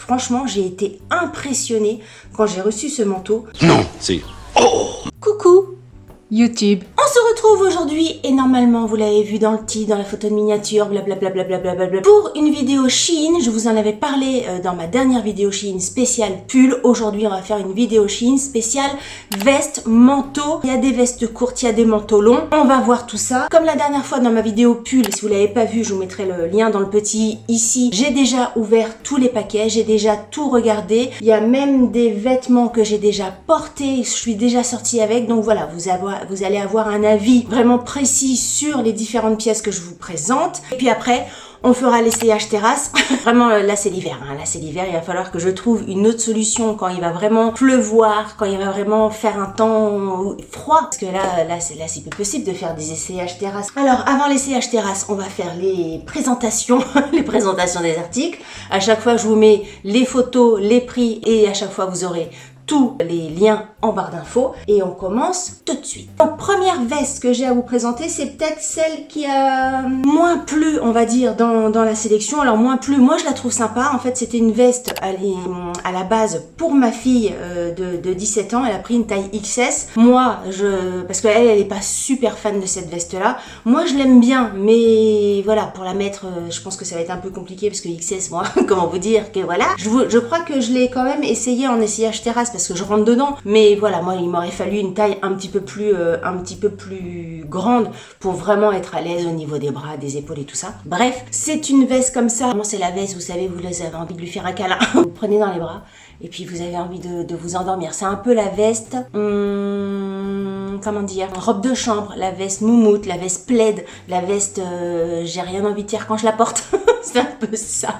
Franchement, j'ai été impressionnée quand j'ai reçu ce manteau. Non, c'est... Coucou YouTube. On se retrouve aujourd'hui et normalement vous l'avez vu dans le titre, dans la photo de miniature, blablabla, pour une vidéo Shein. Je vous en avais parlé dans ma dernière vidéo Shein spéciale pull. Aujourd'hui on va faire une vidéo Shein spéciale veste, manteau. Il y a des vestes courtes, il y a des manteaux longs. On va voir tout ça. Comme la dernière fois dans ma vidéo pull, si vous l'avez pas vu, je vous mettrai le lien dans le petit ici. J'ai déjà ouvert tous les paquets, j'ai déjà tout regardé. Il y a même des vêtements que j'ai déjà portés, je suis déjà sortie avec. Donc voilà, vous allez avoir un avis vraiment précis sur les différentes pièces que je vous présente. Et puis après, on fera l'essayage terrasse. Vraiment, là c'est l'hiver. Hein. Là c'est l'hiver, il va falloir que je trouve une autre solution quand il va vraiment pleuvoir, quand il va vraiment faire un temps froid. Parce que là c'est plus possible de faire des essayages terrasse. Alors, avant l'essayage terrasse, on va faire les présentations, les présentations des articles. À chaque fois, je vous mets les photos, les prix et à chaque fois, vous aurez tous les liens en barre d'infos et on commence tout de suite. La première veste que j'ai à vous présenter, c'est peut-être celle qui a moins plu, on va dire, dans la sélection. Alors moins plu, moi je la trouve sympa. En fait, c'était une veste à la base pour ma fille de 17 ans. Elle a pris une taille XS. Moi, parce qu'elle est pas super fan de cette veste-là. Moi, je l'aime bien, mais voilà, pour la mettre, je pense que ça va être un peu compliqué parce que XS, moi, comment vous dire que voilà. Je crois que je l'ai quand même essayé en essayage terrasse parce que je rentre dedans, mais voilà, moi il m'aurait fallu une taille un petit peu plus grande pour vraiment être à l'aise au niveau des bras, des épaules et tout ça. Bref, c'est une veste comme ça. C'est la veste, vous savez, vous avez envie de lui faire un câlin. Vous le prenez dans les bras et puis vous avez envie de vous endormir. C'est un peu la veste, comment dire, robe de chambre, la veste moumoute, la veste plaid, la veste, j'ai rien envie de dire quand je la porte. C'est un peu ça.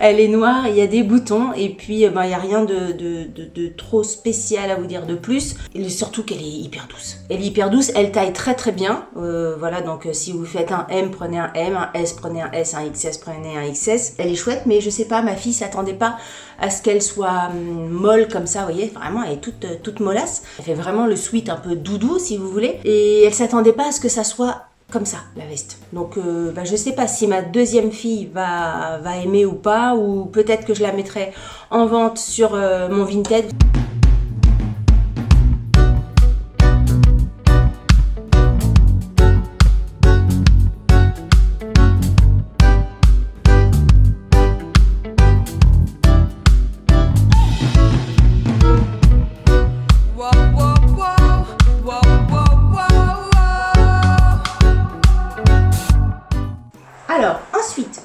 Elle est noire, il y a des boutons et puis il n'y a rien de trop spécial à vous dire de plus. Et surtout qu'elle est hyper douce. Elle est hyper douce, elle taille très très bien. Voilà, donc si vous faites un M, prenez un M, un S, prenez un S, un XS, prenez un XS. Elle est chouette, mais je sais pas, ma fille s'attendait pas à ce qu'elle soit molle comme ça, vous voyez, vraiment elle est toute mollasse. Elle fait vraiment le sweat un peu doudou si vous voulez. Et elle s'attendait pas à ce que ça soit comme ça, la veste. Donc, je sais pas si ma deuxième fille va aimer ou pas, ou peut-être que je la mettrai en vente sur mon Vinted. Alors, ensuite,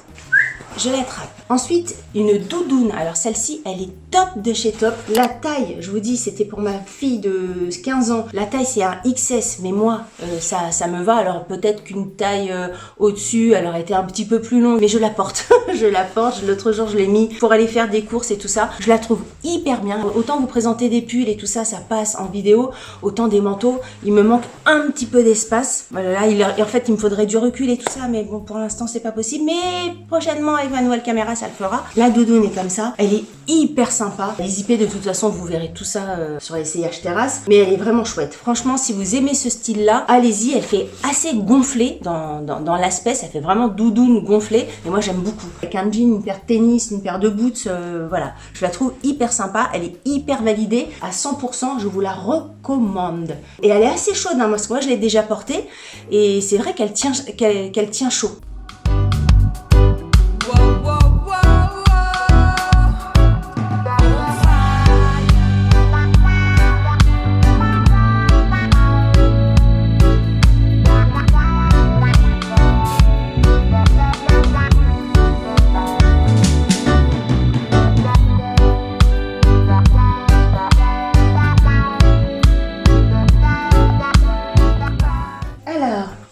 je la traque. Ensuite, une doudoune. Alors celle-ci, elle est top de chez top. La taille, je vous dis, c'était pour ma fille de 15 ans. La taille, c'est un XS, mais moi, ça me va. Alors peut-être qu'une taille au-dessus, elle aurait été un petit peu plus longue, mais je la porte. Je la porte. L'autre jour, je l'ai mis pour aller faire des courses et tout ça. Je la trouve hyper bien. Autant vous présenter des pulls et tout ça, ça passe en vidéo. Autant des manteaux, il me manque un petit peu d'espace. Voilà, en fait, il me faudrait du recul et tout ça, mais bon, pour l'instant, c'est pas possible. Mais prochainement, avec ma nouvelle caméra, ça le fera. La doudoune est comme ça. Elle est hyper sympa. Elle est zippée, de toute façon, vous verrez tout ça sur l'essayage terrasse. Mais elle est vraiment chouette. Franchement, si vous aimez ce style-là, allez-y. Elle fait assez gonflée dans l'aspect. Ça fait vraiment doudoune gonflée. Et moi, j'aime beaucoup. Avec un jean, une paire de tennis, une paire de boots, voilà. Je la trouve hyper sympa. Elle est hyper validée. À 100%, je vous la recommande. Et elle est assez chaude, hein, parce que moi, je l'ai déjà portée. Et c'est vrai qu'elle tient chaud.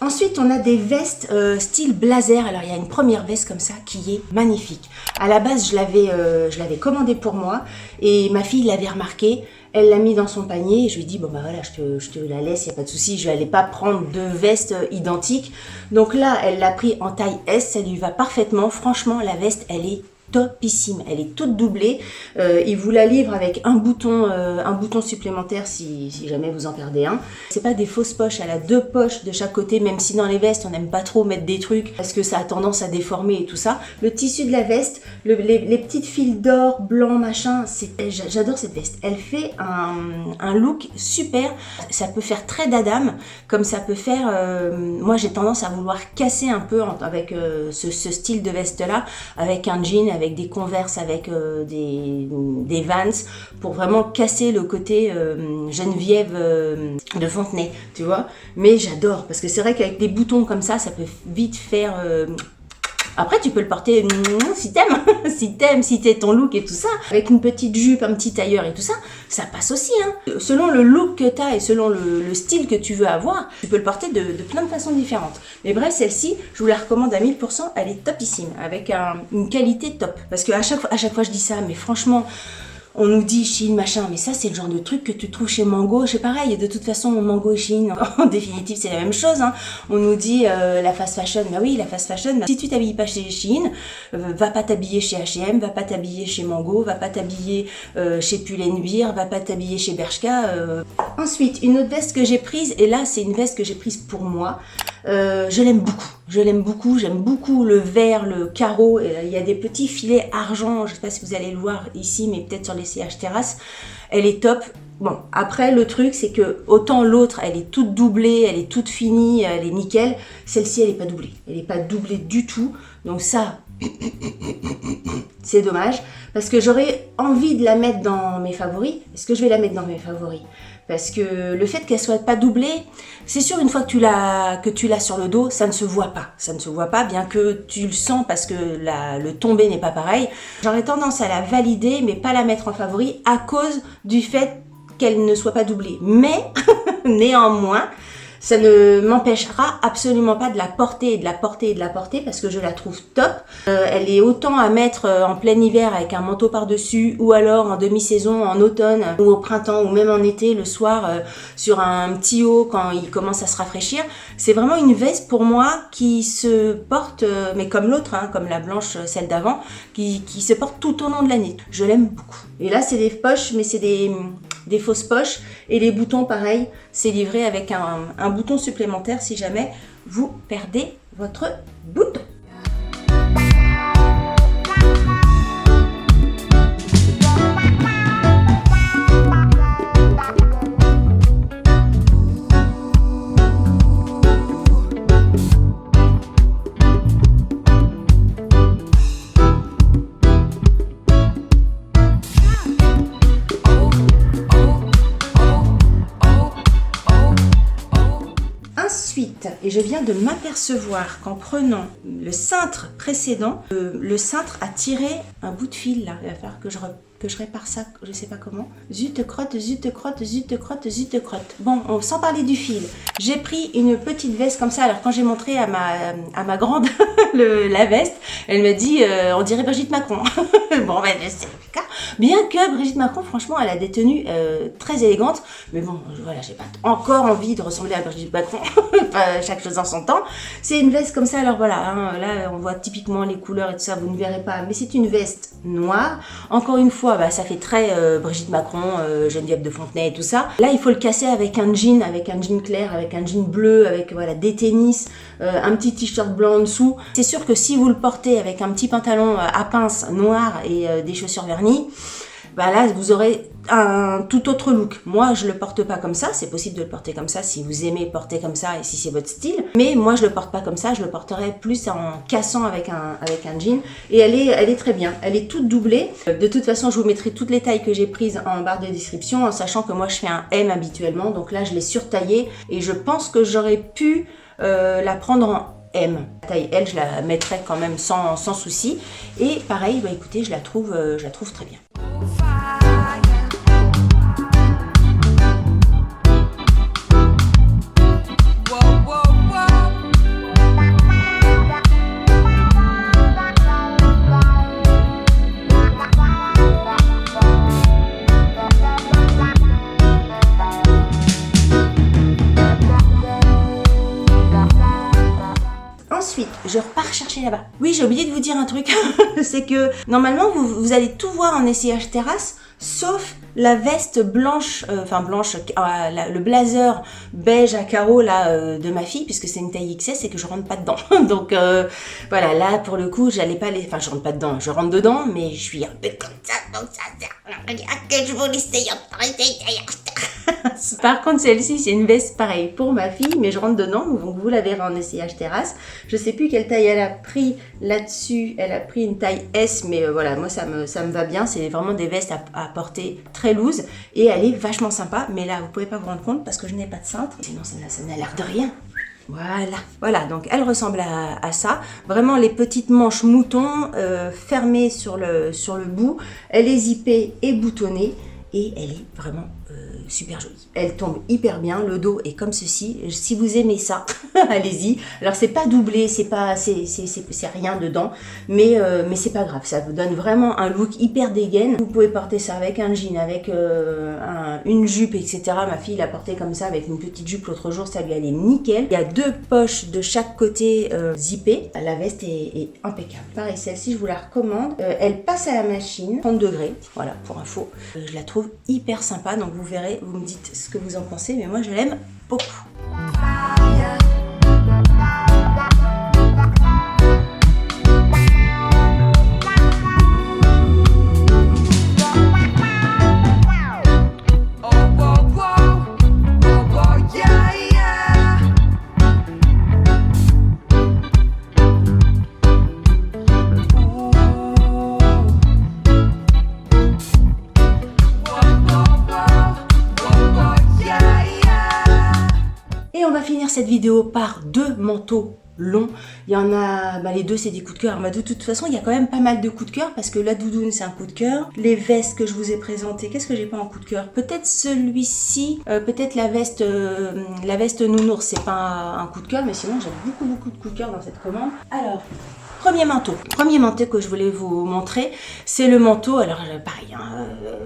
Ensuite, on a des vestes style blazer. Alors, il y a une première veste comme ça qui est magnifique. À la base, je l'avais commandée pour moi et ma fille l'avait remarqué. Elle l'a mis dans son panier et je lui ai dit, bon bah voilà, je te la laisse, il n'y a pas de souci, je n'allais pas prendre deux vestes identiques. Donc là, elle l'a pris en taille S, ça lui va parfaitement. Franchement, la veste, elle est topissime. Elle est toute doublée. Il vous la livre avec un bouton supplémentaire si jamais vous en perdez un. C'est pas des fausses poches, elle a 2 poches de chaque côté, même si dans les vestes on n'aime pas trop mettre des trucs parce que ça a tendance à déformer et tout ça. Le tissu de la veste, les petites fils d'or, blanc, machin, j'adore cette veste. Elle fait un look super. Ça peut faire très d'Adam, comme ça peut faire... moi j'ai tendance à vouloir casser un peu avec ce style de veste là, avec un jean, avec des Converse, avec des Vans, pour vraiment casser le côté Geneviève de Fontenay, tu vois. Mais j'adore, parce que c'est vrai qu'avec des boutons comme ça peut vite faire... Après, tu peux le porter si t'aimes, si t'es ton look et tout ça. Avec une petite jupe, un petit tailleur et tout ça, ça passe aussi. Hein. Selon le look que t'as et selon le style que tu veux avoir, tu peux le porter de plein de façons différentes. Mais bref, celle-ci, je vous la recommande à 1000%. Elle est topissime, avec une qualité top. Parce qu'à chaque fois, je dis ça, mais franchement... On nous dit Shein machin, mais ça c'est le genre de truc que tu trouves chez Mango, c'est pareil, de toute façon Mango et Shein, en définitive c'est la même chose, hein. On nous dit la fast fashion, bah oui la fast fashion, si tu t'habilles pas chez Shein, va pas t'habiller chez H&M, va pas t'habiller chez Mango, va pas t'habiller chez Pull&Bear, va pas t'habiller chez Bershka. Ensuite, une autre veste que j'ai prise, et là c'est une veste que j'ai prise pour moi, je l'aime beaucoup, j'aime beaucoup le vert, le carreau, et il y a des petits filets argent, je sais pas si vous allez le voir ici, mais peut-être sur les CH terrasses, elle est top. Bon, après le truc c'est que autant l'autre elle est toute doublée, elle est toute finie, elle est nickel, celle-ci elle est pas doublée du tout, donc ça c'est dommage, parce que j'aurais envie de la mettre dans mes favoris. Est-ce que je vais la mettre dans mes favoris? Parce que le fait qu'elle soit pas doublée, c'est sûr, une fois que tu l'as sur le dos, ça ne se voit pas, bien que tu le sens parce que le tombé n'est pas pareil. J'aurais tendance à la valider, mais pas la mettre en favori à cause du fait qu'elle ne soit pas doublée. Mais, néanmoins, ça ne m'empêchera absolument pas de la porter parce que je la trouve top. Elle est autant à mettre en plein hiver avec un manteau par-dessus, ou alors en demi-saison, en automne ou au printemps, ou même en été, le soir, sur un petit haut quand il commence à se rafraîchir. C'est vraiment une veste pour moi qui se porte, mais comme l'autre, hein, comme la blanche, celle d'avant, qui se porte tout au long de l'année. Je l'aime beaucoup. Et là, c'est des poches, mais c'est des fausses poches, et les boutons pareil, c'est livré avec un bouton supplémentaire si jamais vous perdez votre bouton. Et je viens de m'apercevoir qu'en prenant le cintre précédent, le cintre a tiré un bout de fil là. Il va falloir que je répare ça, je sais pas comment. Zut crotte. Bon, sans parler du fil, j'ai pris une petite veste comme ça. Alors quand j'ai montré à ma grande la veste, elle me dit on dirait Brigitte Macron. Bon, ben c'est le cas. Bien que Brigitte Macron, franchement, elle a des tenues très élégantes. Mais bon, voilà, j'ai pas encore envie de ressembler à Brigitte Macron. Chaque chose en son temps. C'est une veste comme ça, alors voilà, hein, là on voit typiquement les couleurs et tout ça, vous ne verrez pas, mais c'est une veste noire. Encore une fois, bah, ça fait très Brigitte Macron, Geneviève de Fontenay et tout ça. Là, il faut le casser avec un jean clair, avec un jean bleu, avec voilà des tennis, un petit t-shirt blanc en dessous. C'est sûr que si vous le portez avec un petit pantalon à pince noir et des chaussures vernies, bah là vous aurez un tout autre look. Moi je le porte pas comme ça, c'est possible de le porter comme ça si vous aimez porter comme ça et si c'est votre style, mais moi je le porte pas comme ça, je le porterai plus en cassant avec un jean, et elle est très bien, elle est toute doublée. De toute façon je vous mettrai toutes les tailles que j'ai prises en barre de description, en sachant que moi je fais un M habituellement, donc là je l'ai surtaillée et je pense que j'aurais pu la prendre en M. La taille L, je la mettrai quand même sans souci. Et pareil, bah écoutez, je la trouve très bien. Ensuite, je repars chercher là-bas. Oui, j'ai oublié de vous dire un truc, c'est que normalement vous allez tout voir en essayage terrasse, sauf la veste blanche, le blazer beige à carreaux là de ma fille, puisque c'est une taille XS et que je rentre pas dedans. Donc voilà, là pour le coup, j'allais pas les, enfin je rentre pas dedans, je rentre dedans, mais je suis un peu comme ça, donc ça sert que je vous l'essaye. Par contre, celle-ci, c'est une veste pareille pour ma fille, mais je rentre dedans, donc vous la verrez en essayage terrasse. Je sais plus quelle taille elle a pris là-dessus, elle a pris une taille S, mais voilà, moi ça me va bien, c'est vraiment des vestes à porter très loose, et elle est vachement sympa, mais là, vous pouvez pas vous rendre compte parce que je n'ai pas de cintre, sinon ça n'a l'air de rien. Voilà, donc elle ressemble à ça. Vraiment les petites manches moutons fermées sur le bout. Elle est zippée et boutonnée et elle est vraiment super jolie. Elle tombe hyper bien, le dos est comme ceci. Si vous aimez ça, allez-y. Alors c'est pas doublé, c'est rien dedans, mais c'est pas grave. Ça vous donne vraiment un look hyper dégaine. Vous pouvez porter ça avec un jean, avec une jupe, etc. Ma fille l'a porté comme ça avec une petite jupe l'autre jour, ça lui allait nickel. Il y a 2 poches de chaque côté zippées. La veste est impeccable. Pareil, celle-ci je vous la recommande. Elle passe à la machine, 30 degrés, voilà pour info. Je la trouve hyper sympa, donc vous verrez. Vous me dites ce que vous en pensez, mais moi je l'aime beaucoup. Et on va finir cette vidéo par 2 manteaux longs. Il y en a, les 2 c'est des coups de cœur. De toute façon, il y a quand même pas mal de coups de cœur parce que la doudoune c'est un coup de cœur. Les vestes que je vous ai présentées, qu'est-ce que j'ai pas en coup de cœur? Peut-être celui-ci, peut-être la veste nounours, c'est pas un coup de cœur, mais sinon j'ai beaucoup de coups de cœur dans cette commande. Alors, premier manteau que je voulais vous montrer, c'est le manteau, alors pareil,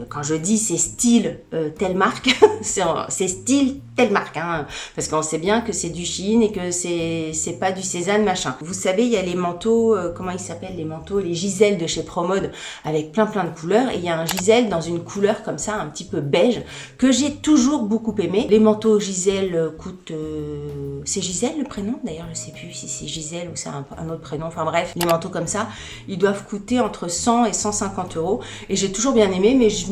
quand je dis c'est style telle marque, c'est style telle marque, parce qu'on sait bien que c'est du Shein et que c'est pas du Cézanne machin. Vous savez, il y a les manteaux, comment ils s'appellent les manteaux, les Gisèle de chez Promode, avec plein de couleurs, et il y a un Gisèle dans une couleur comme ça, un petit peu beige, que j'ai toujours beaucoup aimé. Les manteaux Gisèle coûtent, c'est Gisèle le prénom d'ailleurs, je sais plus si c'est Gisèle ou c'est un autre prénom, enfin bref. Les manteaux comme ça, ils doivent coûter entre 100 et 150 €. Et j'ai toujours bien aimé, mais je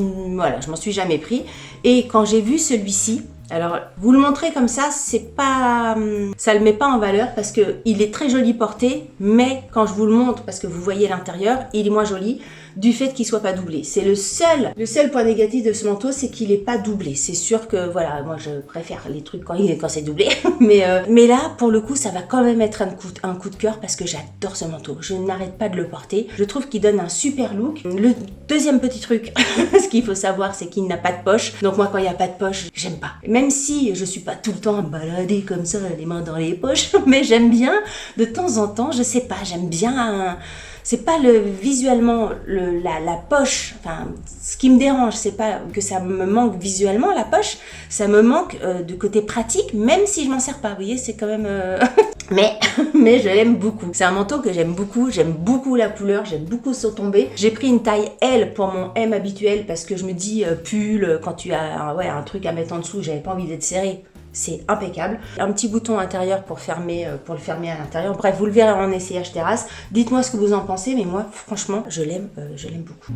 m'en suis jamais pris. Et quand j'ai vu celui-ci, alors vous le montrez comme ça, c'est pas, ça le met pas en valeur parce que il est très joli porté, mais quand je vous le montre, parce que vous voyez l'intérieur, il est moins joli du fait qu'il soit pas doublé. C'est le seul point négatif de ce manteau, c'est qu'il est pas doublé. C'est sûr que voilà, moi je préfère les trucs quand c'est doublé, mais là pour le coup ça va quand même être un coup de cœur parce que j'adore ce manteau. Je n'arrête pas de le porter. Je trouve qu'il donne un super look. Le deuxième petit truc, ce qu'il faut savoir, c'est qu'il n'a pas de poche. Donc moi quand il n'y a pas de poche, j'aime pas. Même si je suis pas tout le temps à me balader comme ça, les mains dans les poches, mais j'aime bien de temps en temps, je sais pas, j'aime bien. C'est pas visuellement la poche, enfin ce qui me dérange, c'est pas que ça me manque visuellement la poche, ça me manque du côté pratique, même si je m'en sers pas, vous voyez, c'est quand même mais je l'aime beaucoup. C'est un manteau que j'aime beaucoup la couleur, j'aime beaucoup son tombé. J'ai pris une taille L pour mon M habituel parce que je me dis pull, quand tu as un truc à mettre en dessous, j'avais pas envie d'être serré. C'est impeccable. Un petit bouton intérieur pour le fermer à l'intérieur. Bref, vous le verrez en essayage terrasse. Dites-moi ce que vous en pensez, mais moi, franchement, je l'aime beaucoup.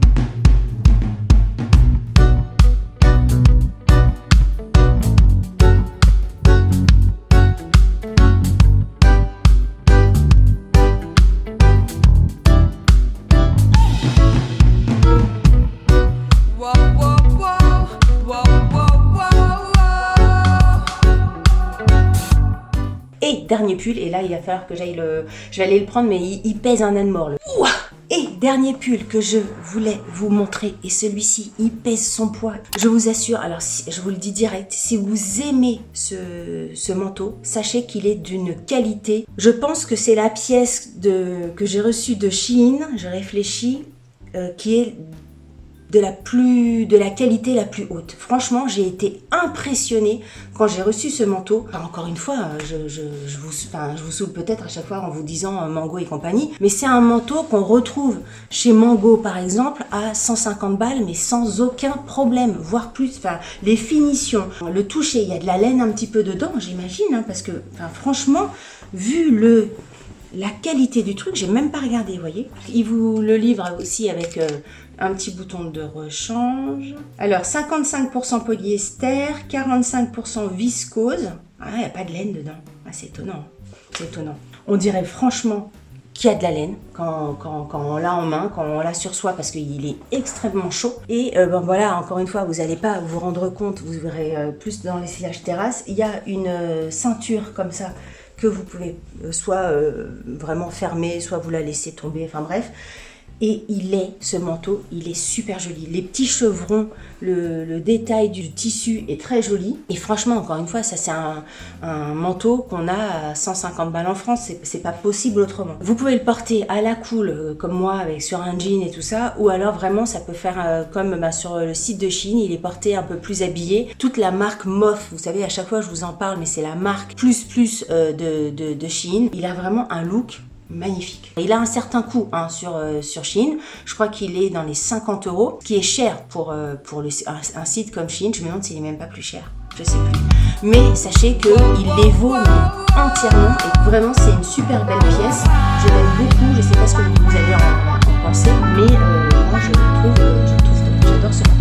Et dernier pull, et là il va falloir que je vais aller le prendre, mais il pèse un âne mort. Et dernier pull que je voulais vous montrer, et celui-ci il pèse son poids. Je vous assure, alors je vous le dis direct, si vous aimez ce manteau, sachez qu'il est d'une qualité. Je pense que c'est la pièce que j'ai reçue de Shein, je réfléchis, qui est de la qualité la plus haute. Franchement, j'ai été impressionnée quand j'ai reçu ce manteau. Enfin, encore une fois, je vous saoule peut-être à chaque fois en vous disant Mango et compagnie, mais c'est un manteau qu'on retrouve chez Mango par exemple à 150 balles, mais sans aucun problème, voire plus. Enfin, les finitions, le toucher, il y a de la laine un petit peu dedans, j'imagine, hein, parce que enfin, franchement, vu la qualité du truc, j'ai même pas regardé, vous voyez. Il vous le livre aussi avec un petit bouton de rechange. Alors, 55% polyester, 45% viscose. Ah, il n'y a pas de laine dedans. Ah, c'est étonnant. C'est étonnant. On dirait franchement qu'il y a de la laine quand on l'a en main, quand on l'a sur soi, parce qu'il est extrêmement chaud. Et ben voilà, encore une fois, vous n'allez pas vous rendre compte, vous verrez plus dans l'essayage terrasse, il y a une ceinture comme ça, que vous pouvez soit vraiment fermer, soit vous la laisser tomber, enfin bref. Et ce manteau, il est super joli. Les petits chevrons, le détail du tissu est très joli. Et franchement, encore une fois, ça c'est un manteau qu'on a à 150 balles en France. C'est pas possible autrement. Vous pouvez le porter à la cool, comme moi, sur un jean et tout ça. Ou alors vraiment, ça peut faire comme sur le site de Shein, il est porté un peu plus habillé. Toute la marque Mof, vous savez, à chaque fois je vous en parle, mais c'est la marque plus de Shein. Il a vraiment un look magnifique. Il a un certain coût hein, sur Shein. Je crois qu'il est dans les 50 €, ce qui est cher pour un site comme Shein. Je me demande s'il est même pas plus cher. Je sais plus. Mais sachez qu'il les vaut entièrement et vraiment c'est une super belle pièce. Je l'aime beaucoup. Je sais pas ce que vous allez en penser, mais moi je trouve j'adore ce manteau.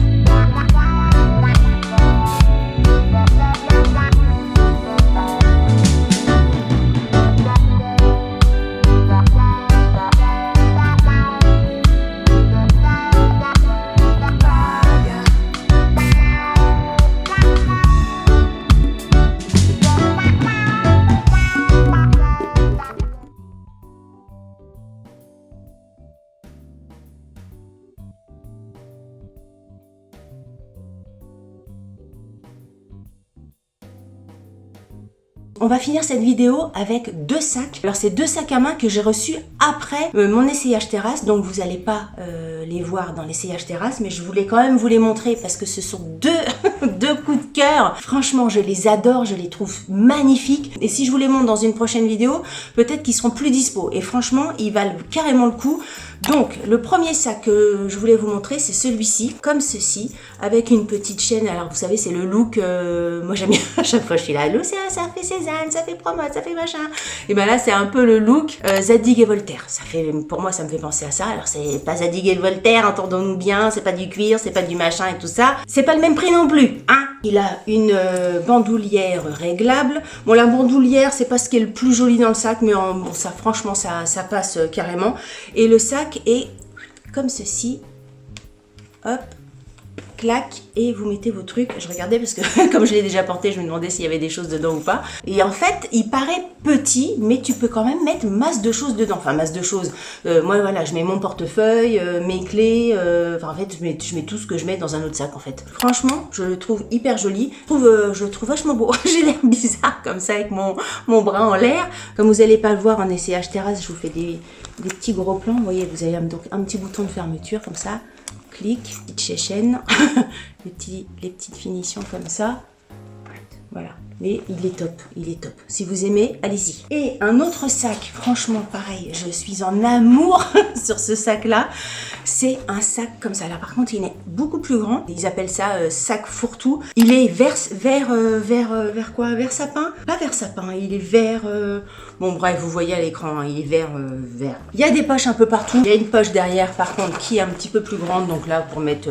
On va finir cette vidéo avec 2 sacs. Alors c'est 2 sacs à main que j'ai reçus après mon essayage terrasse, donc vous n'allez pas les voir dans l'essayage terrasse, mais je voulais quand même vous les montrer parce que ce sont deux coups de cœur. Franchement, je les adore, je les trouve magnifiques. Et si je vous les montre dans une prochaine vidéo, peut-être qu'ils seront plus dispo. Et franchement, ils valent carrément le coup. Donc, le premier sac que je voulais vous montrer, c'est celui-ci, comme ceci, avec une petite chaîne. Alors, vous savez, c'est le look, moi j'aime bien, à chaque fois je suis là, l'océan, ça fait Cézanne, ça fait Promote, ça fait machin. Et ben là, c'est un peu le look Zadig et Voltaire. Pour moi, ça me fait penser à ça. Alors, c'est pas Zadig et Voltaire, entendons-nous bien, c'est pas du cuir, c'est pas du machin et tout ça. C'est pas le même prix non plus, hein. Il a une bandoulière réglable. Bon, la bandoulière, c'est pas ce qui est le plus joli dans le sac, mais bon, ça, franchement, ça passe carrément. Et le sac est comme ceci. Hop, clac, et vous mettez vos trucs. Je regardais parce que comme je l'ai déjà porté, je me demandais s'il y avait des choses dedans ou pas. Et en fait, il paraît petit, mais tu peux quand même mettre masse de choses dedans. Enfin, masse de choses. Moi, voilà, je mets mon portefeuille, mes clés. Enfin, en fait, je mets tout ce que je mets dans un autre sac, en fait. Franchement, je le trouve hyper joli. Je le trouve vachement beau. J'ai l'air bizarre comme ça avec mon bras en l'air. Comme vous n'allez pas le voir en essayage terrasse, je vous fais des petits gros plans. Vous voyez, vous avez donc un petit bouton de fermeture comme ça. Clic, petite chaîne, les petites finitions comme ça. Voilà. Mais il est top, il est top. Si vous aimez, allez-y. Et un autre sac, franchement pareil, je suis en amour sur ce sac-là. C'est un sac comme ça. Là par contre, il est beaucoup plus grand. Ils appellent ça sac fourre-tout. Il est vert quoi? Vert sapin? Pas vert sapin, il est vert... Bon bref, vous voyez à l'écran, hein, il est vert. Il y a des poches un peu partout. Il y a une poche derrière par contre qui est un petit peu plus grande. Donc là, pour mettre...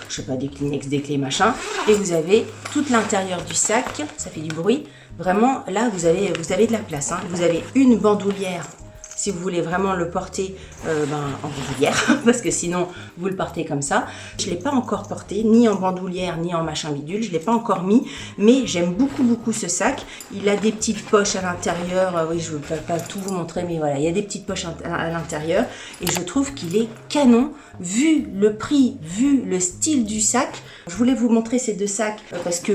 je sais pas, des Kleenex, des clés, machin. Et vous avez tout l'intérieur du sac. Ça fait du bruit. Vraiment, là, vous avez de la place. Hein. Vous avez une bandoulière, si vous voulez vraiment le porter en bandoulière. Parce que sinon, vous le portez comme ça. Je ne l'ai pas encore porté, ni en bandoulière, ni en machin bidule. Je ne l'ai pas encore mis. Mais j'aime beaucoup, beaucoup ce sac. Il a des petites poches à l'intérieur. Oui, je ne peux pas tout vous montrer, mais voilà. Il y a des petites poches à l'intérieur. Et je trouve qu'il est canon. Vu le prix, vu le style du sac, je voulais vous montrer ces 2 sacs parce que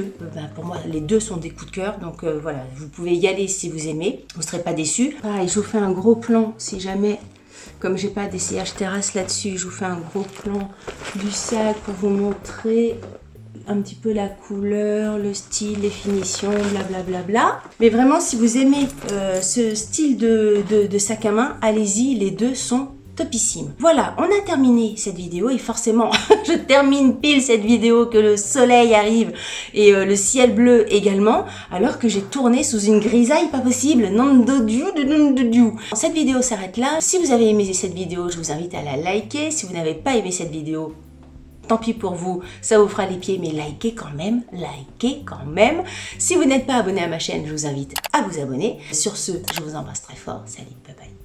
pour moi les 2 sont des coups de cœur. Donc voilà, vous pouvez y aller si vous aimez, vous ne serez pas déçus. Pareil, je vous fais un gros plan si jamais Comme j'ai pas d'essayage terrasse là-dessus, je vous fais un gros plan du sac pour vous montrer un petit peu la couleur, le style, les finitions, blablabla. Bla. Mais vraiment, si vous aimez ce style de sac à main, allez-y, les deux sont topissimes. Voilà, on a terminé cette vidéo et forcément, je termine pile cette vidéo que le soleil arrive et le ciel bleu également, alors que j'ai tourné sous une grisaille pas possible. Non de Dieu. Cette vidéo s'arrête là. Si vous avez aimé cette vidéo, je vous invite à la liker. Si vous n'avez pas aimé cette vidéo, tant pis pour vous, ça vous fera les pieds, mais likez quand même, Si vous n'êtes pas abonné à ma chaîne, je vous invite à vous abonner. Sur ce, je vous embrasse très fort. Salut, bye bye.